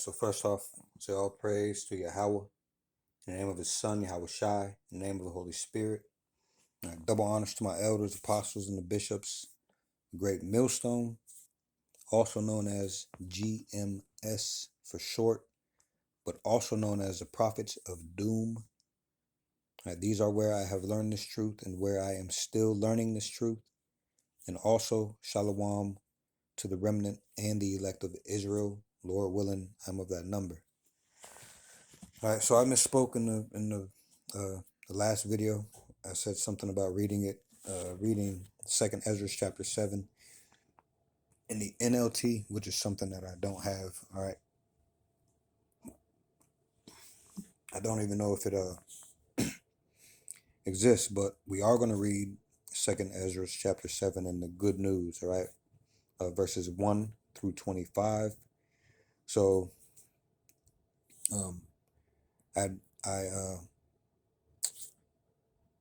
So first off, say all praise to Yahweh, in the name of his son, Yahweh Shai, in the name of the Holy Spirit. Double honors to my elders, apostles, and the bishops. Great millstone, also known as GMS for short, but also known as the prophets of doom. These are where I have learned this truth and where I am still learning this truth. And also, Shalom to the remnant and the elect of Israel. Lord willing, I'm of that number. All right, so I misspoke in the last video. I said something about reading Second Esdras chapter 7 in the NLT, which is something that I don't have. All right, I don't even know if it exists, but we are going to read Second Esdras chapter 7 in the Good News. All right, verses 1 through 25. So, I I uh,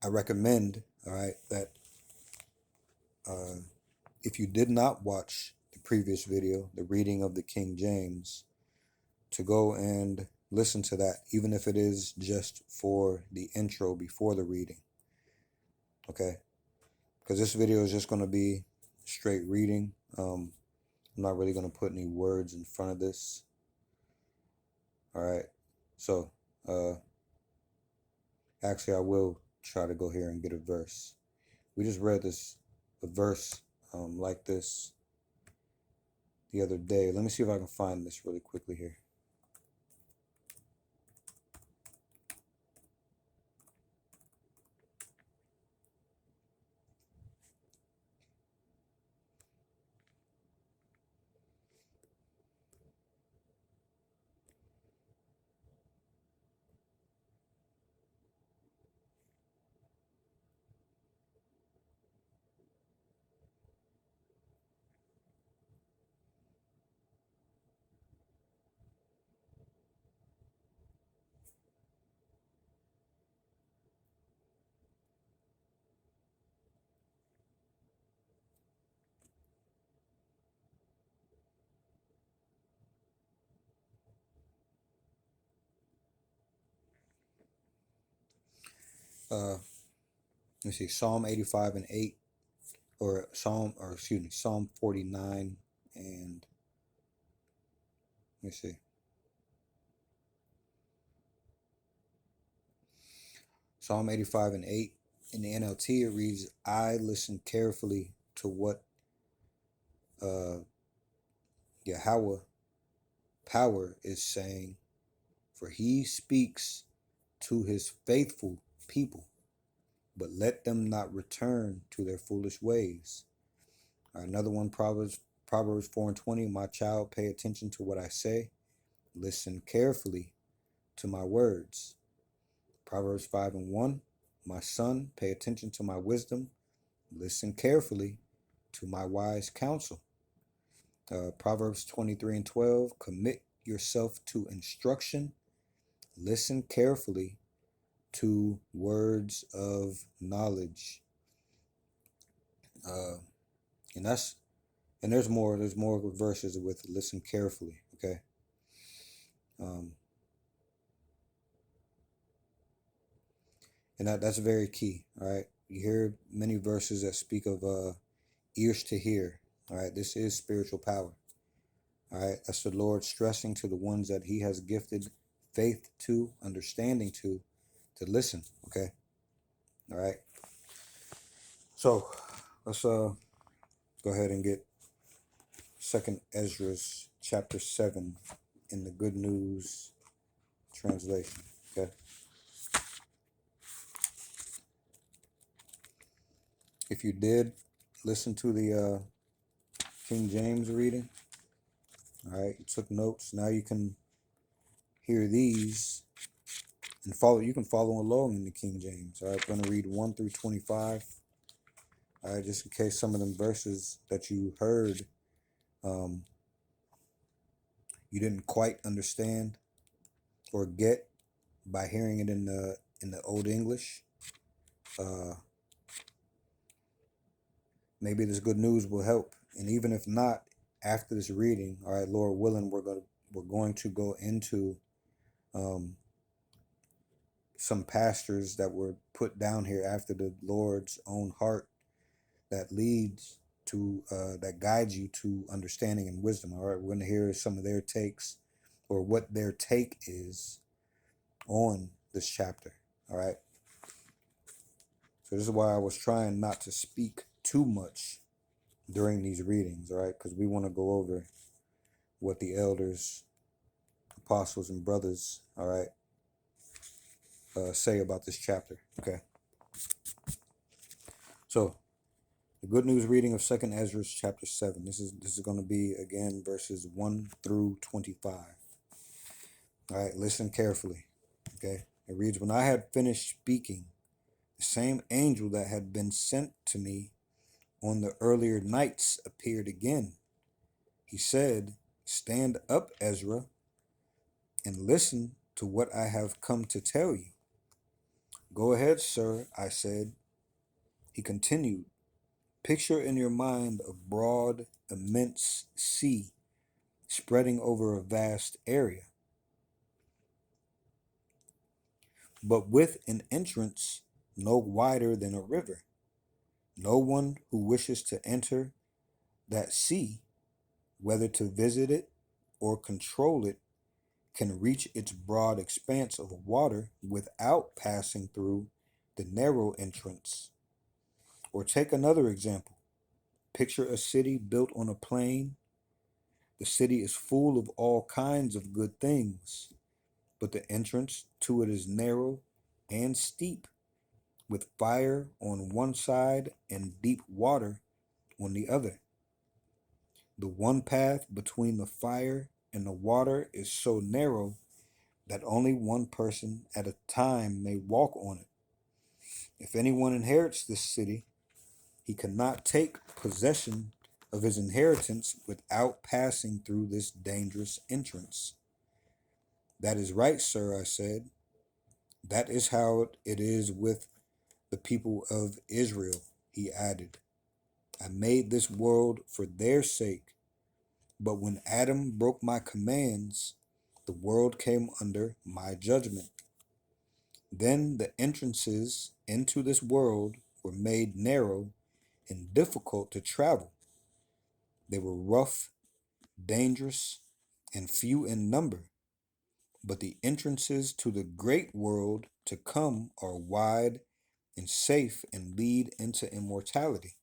I recommend, all right, that if you did not watch the previous video, the reading of the King James, to go and listen to that, even if it is just for the intro before the reading. Okay? Because this video is just going to be straight reading. I'm not really going to put any words in front of this. All right? So, actually, I will try to go here and get a verse. We just read a verse like this the other day. Let me see if I can find this really quickly here. Let's see, Psalm 85 and 8, or Psalm 49 and, let me see, Psalm 85 and 8. In the NLT, it reads, I listen carefully to what Yahweh power is saying, for he speaks to his faithful people, but let them not return to their foolish ways. Another one, Proverbs 4 and 20, my child, pay attention to what I say. Listen carefully to my words. Proverbs 5 and 1, my son, pay attention to my wisdom. Listen carefully to my wise counsel. Proverbs 23 and 12, commit yourself to instruction. Listen carefully to words of knowledge. And there's more verses with listen carefully. Okay. And that's very key. All right. You hear many verses that speak of ears to hear. All right. This is spiritual power. All right. That's the Lord stressing to the ones that he has gifted faith to, understanding to listen. Okay. All right. So let's go ahead and get Second Esdras chapter 7 in the Good News translation. Okay. If you did listen to the King James reading, all right, you took notes. Now you can hear these and follow. You can follow along in the King James. All right, I'm going to read 1 through 25. All right, just in case some of them verses that you heard, you didn't quite understand or get by hearing it in the Old English. Maybe this good news will help. And even if not, after this reading, all right, Lord willing, we're going to we're going to go into some pastors that were put down here after the Lord's own heart that leads to that guides you to understanding and wisdom. All right, we're going to hear some of their takes or what their take is on this chapter. All right, so this is why I was trying not to speak too much during these readings. All right, because we want to go over what the elders, apostles, and brothers, all right, say about this chapter. Okay, so the good news reading of 2nd Esdras chapter 7. This is going to be again verses 1 through 25. All right, listen carefully. Okay, it reads, "When I had finished speaking, the same angel that had been sent to me on the earlier nights appeared again. He said, 'Stand up, Ezra, and listen to what I have come to tell you.' 'Go ahead, sir,' I said. He continued, 'Picture in your mind a broad, immense sea spreading over a vast area, but with an entrance no wider than a river. No one who wishes to enter that sea, whether to visit it or control it, can reach its broad expanse of water without passing through the narrow entrance. Or take another example. Picture a city built on a plain. The city is full of all kinds of good things, but the entrance to it is narrow and steep, with fire on one side and deep water on the other. The one path between the fire and the water is so narrow that only one person at a time may walk on it. If anyone inherits this city, he cannot take possession of his inheritance without passing through this dangerous entrance.' 'That is right, sir,' I said. 'That is how it is with the people of Israel,' he added. 'I made this world for their sake, but when Adam broke my commands, the world came under my judgment. Then the entrances into this world were made narrow and difficult to travel. They were rough, dangerous, and few in number. But the entrances to the great world to come are wide and safe and lead into immortality.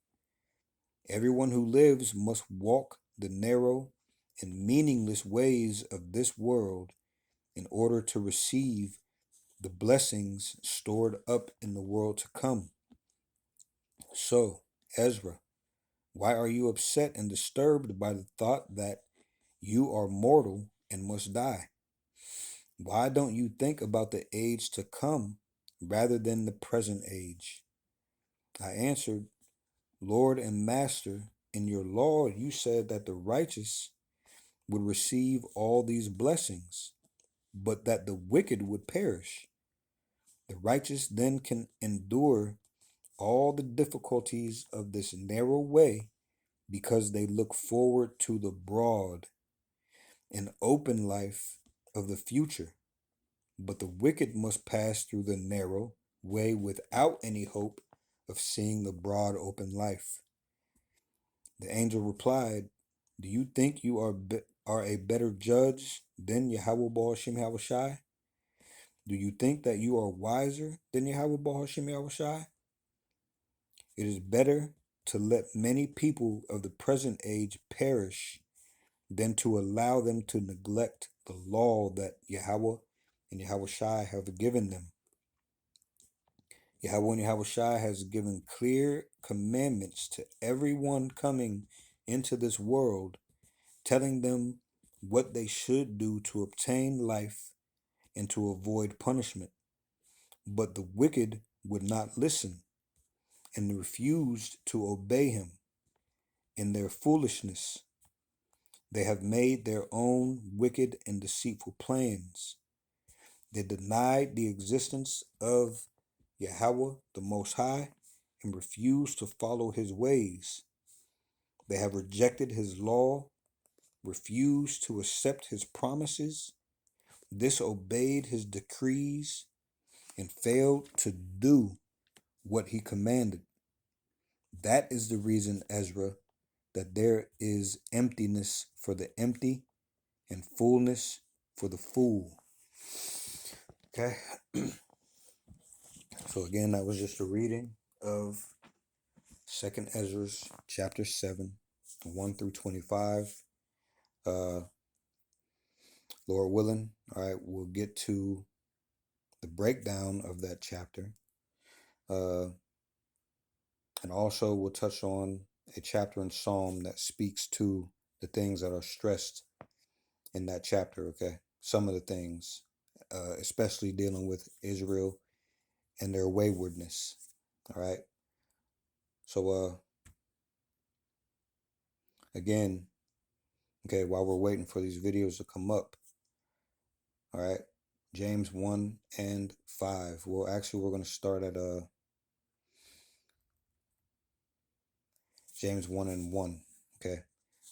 Everyone who lives must walk the narrow and meaningless ways of this world in order to receive the blessings stored up in the world to come. So, Ezra, why are you upset and disturbed by the thought that you are mortal and must die? Why don't you think about the age to come rather than the present age?' I answered, 'Lord and Master, in your law you said that the righteous would receive all these blessings, but that the wicked would perish. The righteous then can endure all the difficulties of this narrow way because they look forward to the broad and open life of the future. But the wicked must pass through the narrow way without any hope of seeing the broad open life.' The angel replied, 'Do you think you are a better judge than Yahweh Baal Shem Yahushai? Do you think that you are wiser than Yahweh Baal Shem Yahushai? It is better to let many people of the present age perish than to allow them to neglect the law that Yahweh and Yahushai have given them. Yahweh and Yahushai has given clear commandments to everyone coming into this world, telling them what they should do to obtain life and to avoid punishment. But the wicked would not listen and refused to obey him. In their foolishness, they have made their own wicked and deceitful plans. They denied the existence of Yahweh the Most High and refused to follow his ways. They have rejected his law refused to accept his promises, disobeyed his decrees, and failed to do what he commanded. That is the reason, Ezra, that there is emptiness for the empty and fullness for the fool. Okay? So again, that was just a reading of 2nd Ezra chapter 7, 1 through 25. Lord willing, all right, we'll get to the breakdown of that chapter. And also we'll touch on a chapter in Psalm that speaks to the things that are stressed in that chapter, okay? Some of the things, especially dealing with Israel and their waywardness, all right? So, again, okay, while we're waiting for these videos to come up, all right, James 1 and 5. Well, actually, we're going to start at James 1 and 1, okay?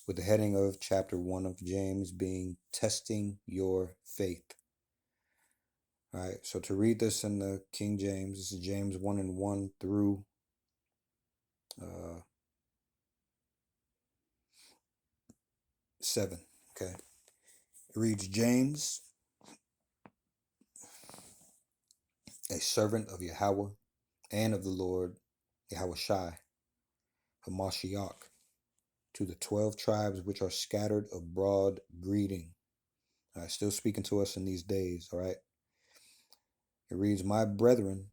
With the heading of chapter 1 of James being testing your faith. All right, so to read this in the King James, this is James 1 and 1 through 7, okay? It reads, James, a servant of Yahweh and of the Lord Yahweh Shai, Hamashiach, to the 12 tribes which are scattered abroad, greeting. All right, still speaking to us in these days, all right? It reads, my brethren,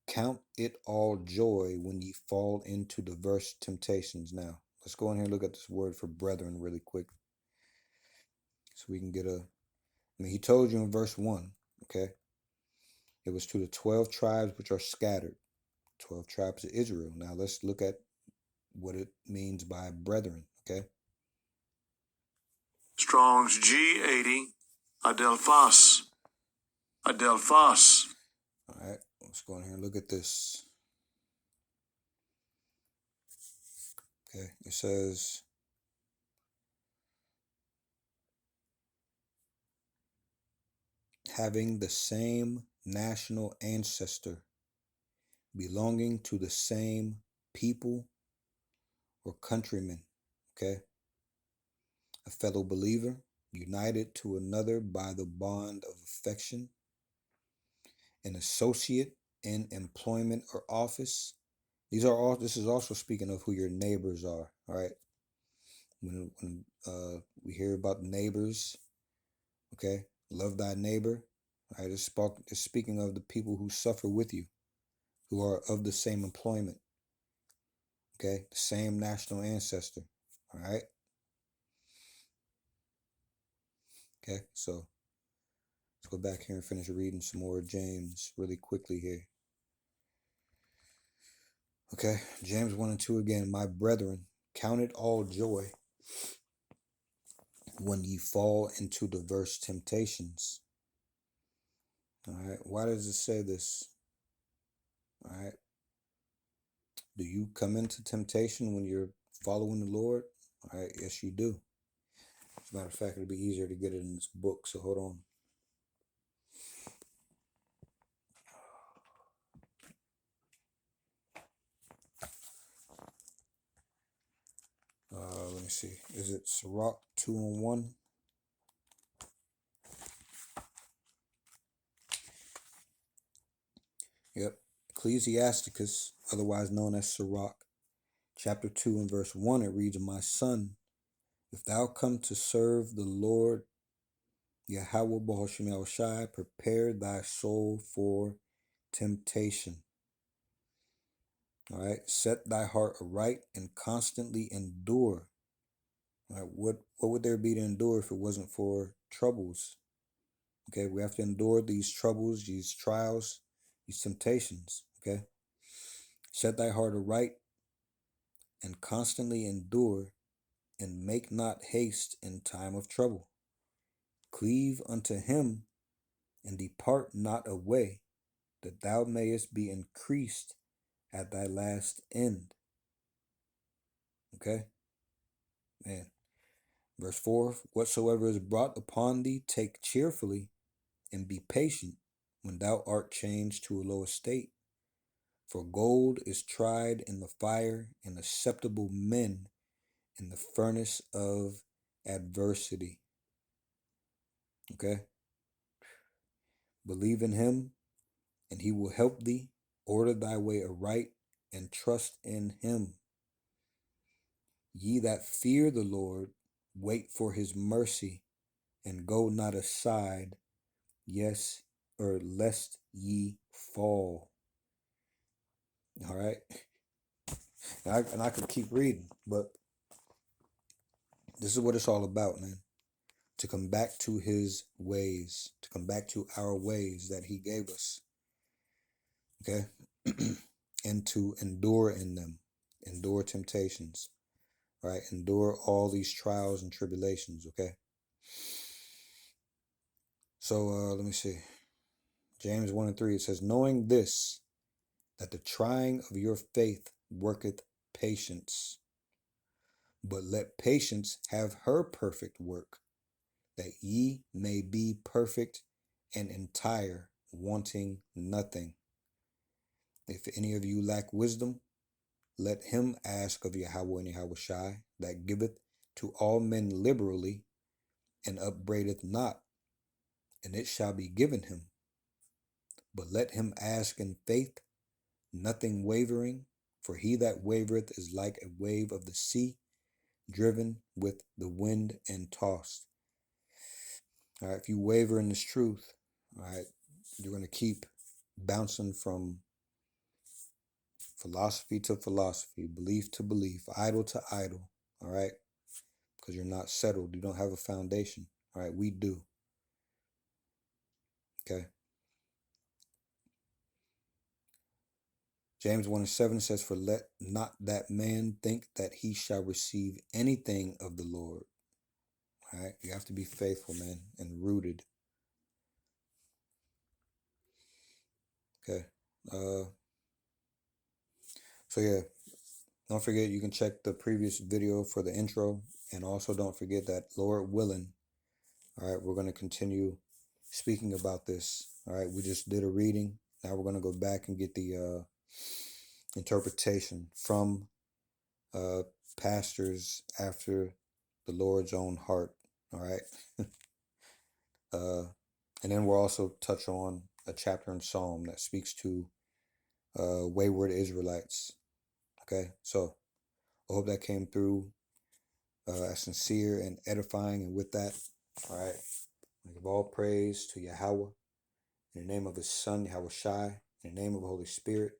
count it all joy when ye fall into diverse temptations. Now, let's go in here and look at this word for brethren really quick, so we can get a... I mean, he told you in verse 1, okay? It was to the 12 tribes which are scattered, 12 tribes of Israel. Now, let's look at what it means by brethren, okay? Strong's G80, Adelphos. Adelphos. All right, let's go in here and look at this. Okay, it says, having the same national ancestor, belonging to the same people or countrymen, okay? A fellow believer, united to another by the bond of affection, an associate in employment or office. This is also speaking of who your neighbors are, all right? When we hear about neighbors, okay? Love thy neighbor, all right? It's speaking of the people who suffer with you, who are of the same employment, okay? The same national ancestor, all right? Okay, so let's go back here and finish reading some more James really quickly here. Okay, James 1 and 2 again. My brethren, count it all joy when ye fall into diverse temptations. All right, why does it say this? All right, do you come into temptation when you're following the Lord? All right, yes, you do. As a matter of fact, it'll be easier to get it in this book, so hold on. Let me see. Is it Sirach 2 and 1? Yep. Ecclesiasticus, otherwise known as Sirach, chapter 2 and verse 1, it reads, my son, if thou come to serve the Lord Yahweh Bahashim Shai, prepare thy soul for temptation. All right. Set thy heart aright and constantly endure. All right. What would there be to endure if it wasn't for troubles? Okay. We have to endure these troubles, these trials, these temptations. Okay. Set thy heart aright and constantly endure, and make not haste in time of trouble. Cleave unto him and depart not away, that thou mayest be increased at thy last end. Okay? Man, Verse 4, whatsoever is brought upon thee, take cheerfully, and be patient when thou art changed to a low estate. For gold is tried in the fire, and acceptable men in the furnace of adversity. Okay? Believe in him, and he will help thee. Order thy way aright, and trust in him. Ye that fear the Lord, wait for his mercy, and go not aside, yes, or lest ye fall. All right? And I could keep reading, but this is what it's all about, man. To come back to his ways, to come back to our ways that he gave us. Okay? And to endure in them, endure temptations, right? Endure all these trials and tribulations, okay? So let me see. James 1 and 3, it says, knowing this, that the trying of your faith worketh patience. But let patience have her perfect work, that ye may be perfect and entire, wanting nothing. If any of you lack wisdom, let him ask of Yahweh and Yahushai, that giveth to all men liberally, and upbraideth not, and it shall be given him. But let him ask in faith, nothing wavering, for he that wavereth is like a wave of the sea, driven with the wind and tossed. All right, if you waver in this truth, all right, you're going to keep bouncing from philosophy to philosophy, belief to belief, idol to idol, all right, because you're not settled. You don't have a foundation, all right, we do, okay. James 1 and 7 says, for let not that man think that he shall receive anything of the Lord. All right, you have to be faithful, man, and rooted. Okay. So yeah, don't forget you can check the previous video for the intro, and also don't forget that, Lord willing, all right, we're going to continue speaking about this. All right, we just did a reading. Now we're going to go back and get the interpretation from pastors after the Lord's own heart. All right. And then we'll also touch on a chapter in Psalm that speaks to wayward Israelites. Okay, so I hope that came through as sincere and edifying. And with that, all right, I give all praise to Yahweh in the name of his Son, Yahushai, in the name of the Holy Spirit.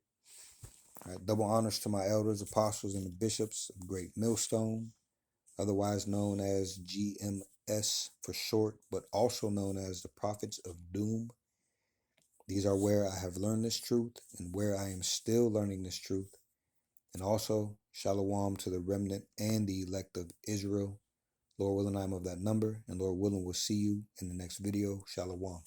All right, double honors to my elders, apostles, and the bishops of Great Millstone, otherwise known as GMS for short, but also known as the Prophets of Doom. These are where I have learned this truth and where I am still learning this truth. And also, Shalom to the remnant and the elect of Israel. Lord willing, I am of that number, and Lord willing, we'll see you in the next video. Shalom.